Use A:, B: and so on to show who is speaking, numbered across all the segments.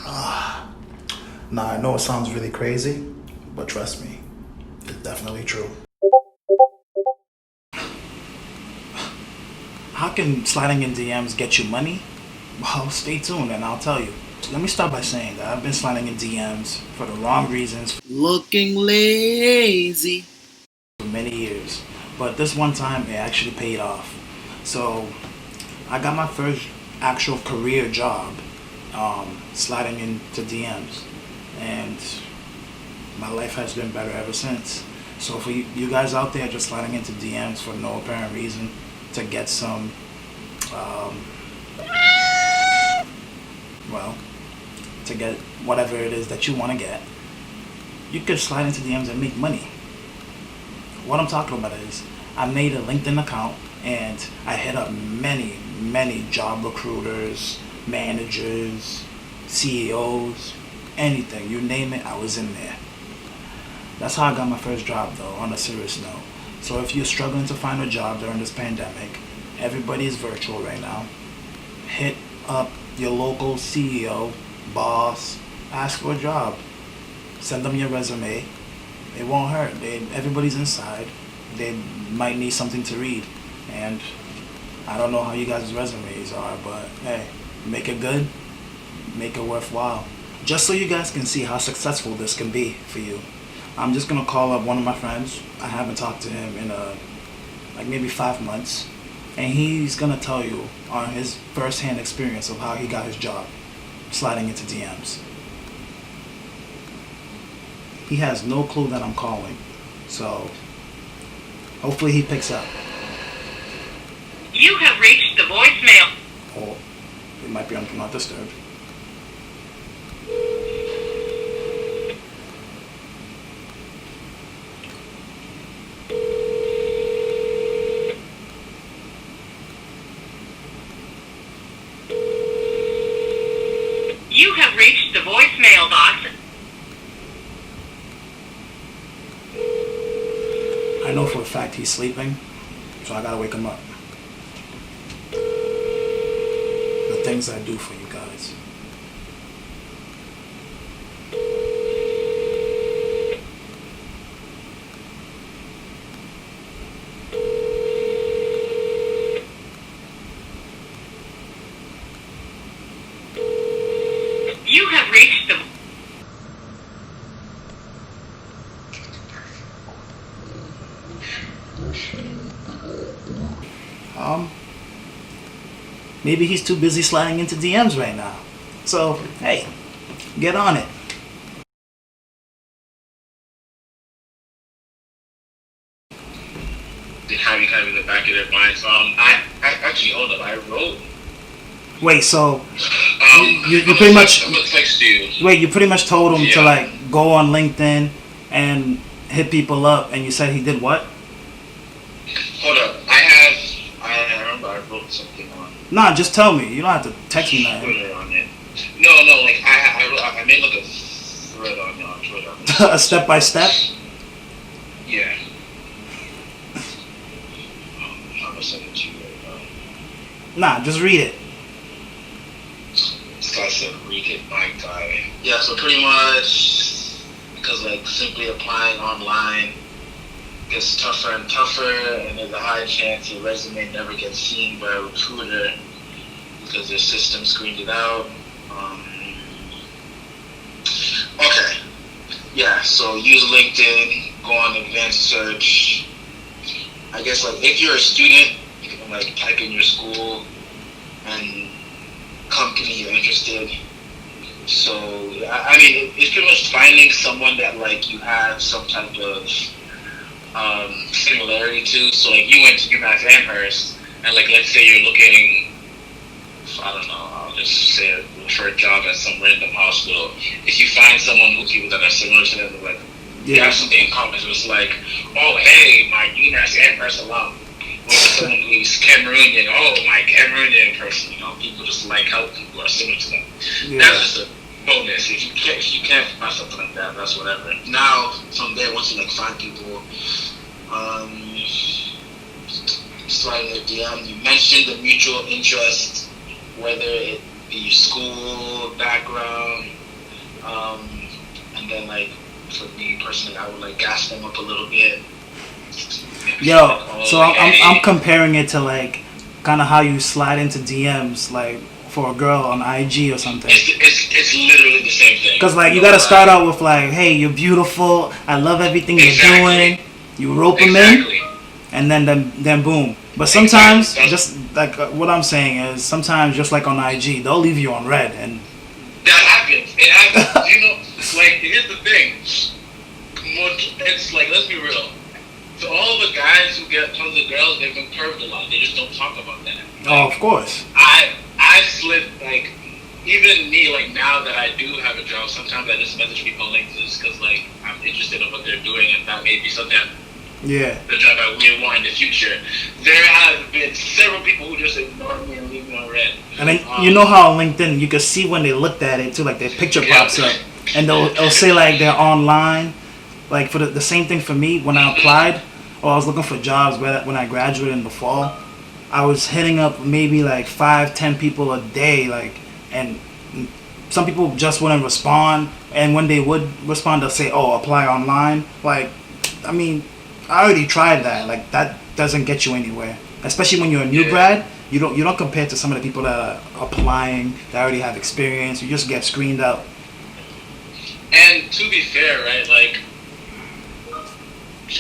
A: Nah, I know it sounds really crazy, but trust me, it's definitely true. How can sliding in DMs get you money? Well, stay tuned and I'll tell you. Let me start by saying that I've been sliding in DMs for the wrong reasons
B: Looking lazy.
A: for many years. But this one time, it actually paid off. So, I got my first actual career job sliding into DMs. And my life has been better ever since. So, for you guys out there just sliding into DMs for no apparent reason to get some, um, well, to get whatever it is that you want to get, you could slide into DMs and make money. What I'm talking about is I made a LinkedIn account and I hit up many job recruiters, managers, CEOs, anything, you name it, I was in there. That's how I got my first job though, on a serious note. So if you're struggling to find a job during this pandemic, everybody is virtual right now. Hit up your local CEO, boss, ask for a job. Send them your resume. It won't hurt. Everybody's inside. They might need something to read. And I don't know how you guys' resumes are, but hey, make it good, make it worthwhile. Just so you guys can see how successful this can be for you, I'm just gonna call up one of my friends. I haven't talked to him in like maybe 5 months, and he's gonna tell you on his first-hand experience of how he got his job sliding into DMs. He has no clue that I'm calling, so hopefully he picks up.
C: You have reached the voicemail.
A: Or it might be on Do Not Disturb.
C: You have reached the voicemail box.
A: I know for a fact he's sleeping, so I gotta wake him up. The things I do for you guys.
C: You have reached the...
A: Um, Maybe he's too busy sliding into DMs right now. So, hey, get on it.
D: They have you kind of in the back of their minds. I actually hold up. I wrote.
A: Wait, so you
D: I'm
A: pretty much
D: I'm gonna text you.
A: wait, you pretty much told him to
D: Yeah.
A: like go on LinkedIn and hit people up, and you said he did what?
D: Hold up. I remember I wrote something on
A: Nah, just tell me. You don't have to text me nothing.
D: Twitter on it. No, like I made like a thread on Twitter.
A: A step by step.
D: Yeah. I'm gonna send it to you right now.
A: Nah, just read it.
D: This guy said, read it, my guy. Yeah, so pretty much, because like simply applying online gets tougher and tougher, and there's a high chance your resume never gets seen by a recruiter because their system screened it out. Okay, yeah, so use LinkedIn, go on advanced search. I guess like if you're a student, you can like type in your school and company you're interested. So I mean, it's pretty much finding someone that like you have some type of similarity to. So like you went to UMass Amherst, and like let's say you're looking, I don't know, I'll just say for a job at some random hospital. If you find someone with people that are similar to them, like they have something in common. So it's like, oh hey, my UMass Amherst alum. Or someone who's Cameroonian, oh my Cameroonian person, you know, people just like how people are similar to them.
A: Yeah.
D: That's just a bonus. If you can't find something like that, that's whatever. Now from there, once you like find people, sliding their DM, you mentioned the mutual interest, whether it be school, background, And then like for me personally, I would like gas them up a little bit. Maybe
A: Yo,
D: like, oh,
A: so I'm comparing it to like kind of how you slide into DMs like for a girl on IG or something.
D: It's literally the same thing.
A: Cause like you gotta start out with like, hey, you're beautiful. I love everything you're doing. You rope them in, and then boom. But sometimes, just like what I'm saying is, sometimes just like on IG, they'll leave you on red, and
D: that happens. It happens. You know, like here's the thing. It's like, let's be real. So all the guys who get tons of girls, they've been curved a lot. They just don't talk about that. Like,
A: oh, of course.
D: I slip, like, even me, like, now that I do have a job, sometimes I just message people on LinkedIn just because, like, I'm interested in what they're doing, and that may be something,
A: Yeah.
D: the job I will want in the future. There have been several people who just ignore me and leave me on red.
A: And then you know how on LinkedIn you can see when they looked at it too, like their picture pops up, and it'll say like they're online. Like for the same thing for me when I applied, or I was looking for jobs when I graduated in the fall. I was hitting up maybe like 5-10 people a day, like, and some people just wouldn't respond. And when they would respond, they'll say, "Oh, apply online." Like, I mean, I already tried that. Like, that doesn't get you anywhere. Especially when you're a new grad, you don't compare to some of the people that are applying that already have experience. You just get screened out.
D: And to be fair, right, like,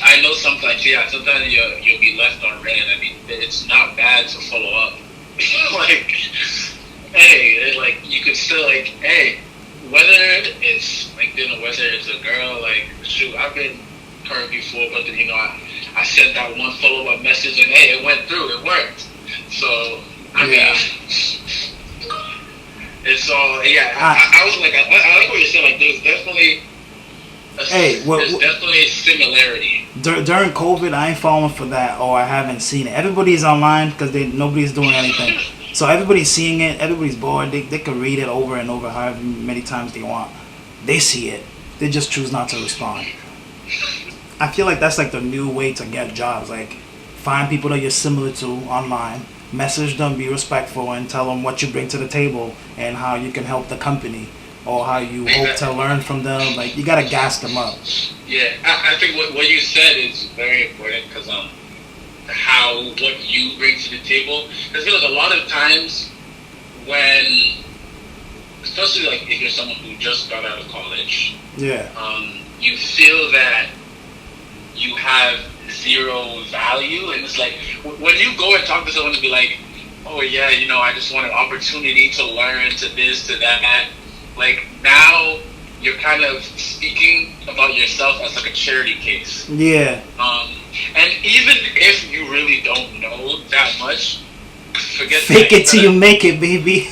D: I know sometimes you'll be left on red. I mean, it's not bad to follow up. Like, hey, like, you could still, like, hey, whether it's LinkedIn or whether it's a girl, like, shoot, I've been curved before, but then, you know, I sent that one follow-up message and, hey, it went through, it worked. So, I mean, it's all, yeah, I was like, I like what you're saying, like, there's definitely there's definitely a similarity.
A: During COVID, I ain't falling for that, or I haven't seen it. Everybody's online because nobody's doing anything. So everybody's seeing it, everybody's bored, they can read it over and over however many times they want. They see it, they just choose not to respond. I feel like that's like the new way to get jobs. Like, find people that you're similar to online, message them, be respectful, and tell them what you bring to the table and how you can help the company or how you hope to learn from them. Like, you gotta gas them up.
D: Yeah, I think what you said is very important because what you bring to the table. Because a lot of times when, especially like if you're someone who just got out of college, you feel that you have zero value, and it's like when you go and talk to someone and be like, oh yeah, you know, I just want an opportunity to learn, to this, to that. Like, now you're kind of speaking about yourself as like a charity case.
A: Yeah.
D: And even if you really don't know that much, forget
A: fake it till you make it, baby.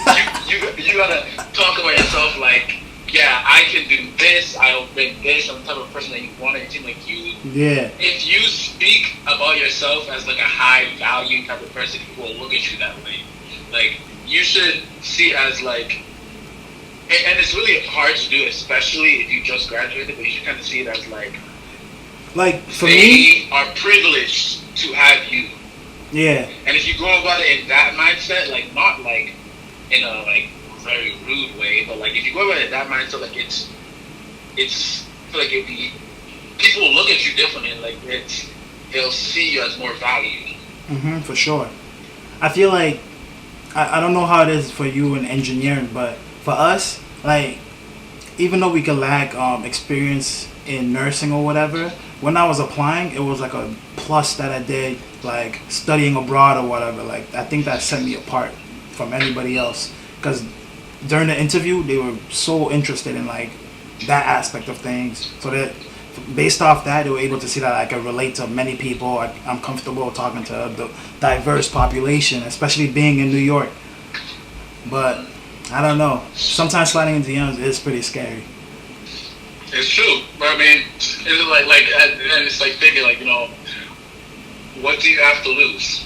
D: you gotta talk about yourself like, yeah, I can do this, I'll bring this, I'm the type of person that you want to seem like you.
A: Yeah.
D: If you speak about yourself as like a high value type of person, people will look at you that way. Like, you should see as like, and it's really hard to do, especially if you just graduated, but you should kind of see it as like
A: for me,
D: they are privileged to have you.
A: Yeah.
D: And if you go about it in that mindset, like, not like in a like very rude way, but like if you go about it in that mindset, like it's I feel like people will look at you differently, and like they'll see you as more value.
A: For sure. I feel like I don't know how it is for you in engineering, but for us, like, even though we could lack experience in nursing or whatever, when I was applying, it was like a plus that I did like studying abroad or whatever. Like, I think that set me apart from anybody else, because during the interview they were so interested in like that aspect of things, so that based off that they were able to see that I could relate to many people. I'm comfortable talking to the diverse population, especially being in New York. But I don't know, sometimes sliding in DMs is pretty scary.
D: It's true, but I mean, it's like, and it's like thinking, like, you know, what do you have to lose?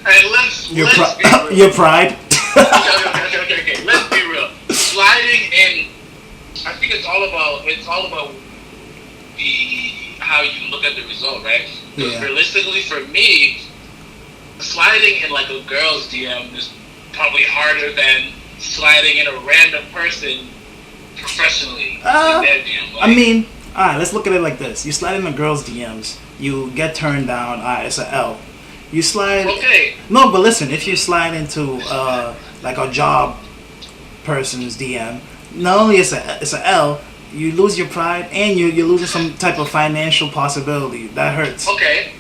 D: And let's be real.
A: Your pride.
D: Okay. Let's be real. Sliding in, I think it's all about how you look at the result, right?
A: Yeah.
D: Realistically, for me, sliding in like a girl's DM is probably harder than sliding in a random person professionally. That DM, like,
A: I mean, alright, let's look at it like this. You slide in a girl's DMs, you get turned down, alright, it's an L. You slide.
D: okay.
A: No, but listen, if you slide into like a job person's DM, not only it's a L, you lose your pride and you're losing some type of financial possibility. That hurts.
D: Okay,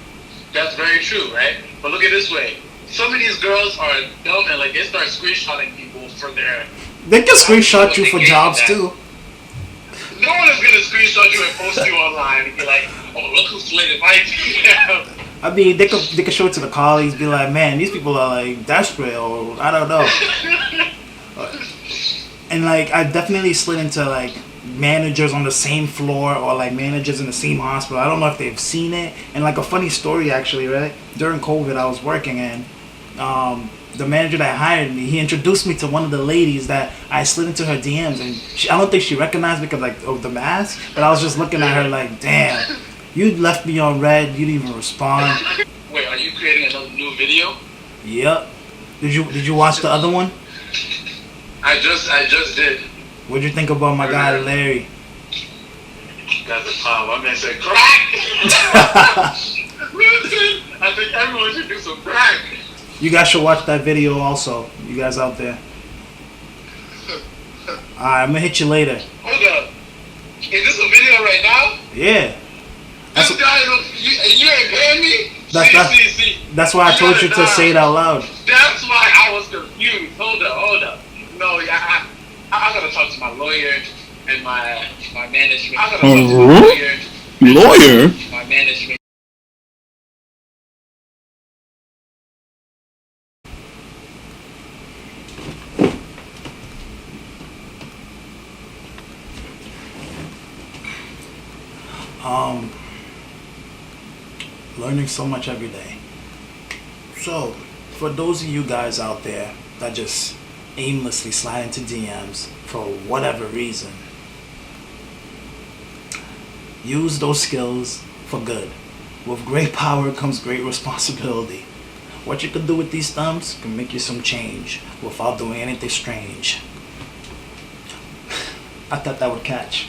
D: that's very true, right? But look at it this way. Some of these girls are dumb and like they start screenshotting people for their.
A: They can screenshot you for jobs too.
D: No one is gonna screenshot you and post you online and be like, "Oh, look who slated my DM."
A: I mean, they could show it to the colleagues, be like, man, these people are like desperate, or I don't know. And like, I definitely slid into like managers on the same floor or like managers in the same hospital. I don't know if they've seen it. And like a funny story actually, right? During COVID, I was working and the manager that hired me, he introduced me to one of the ladies that I slid into her DMs, and I don't think she recognized me because like of the mask, but I was just looking at her like, damn, you left me on red, you didn't even respond.
D: Wait, are you creating another new video?
A: Yep. Did you watch the other one?
D: I just did.
A: What'd you think about my guy Larry?
D: That's a problem. My man said crack. I think everyone should do some crack.
A: You guys should watch that video also. You guys out there. Alright, I'm gonna hit you later.
D: Hold up. Is this a video right now?
A: Yeah.
D: This guy, you ain't paying me? See.
A: That's why I told you to say it out loud.
D: That's why I was confused. Hold up. No, yeah, I gotta talk to my lawyer and my management. I gotta talk to my
B: Lawyer?
D: my management.
A: Learning so much every day. So, for those of you guys out there that just aimlessly slide into DMs for whatever reason, use those skills for good. With great power comes great responsibility. What you can do with these thumbs can make you some change without doing anything strange. I thought that would catch.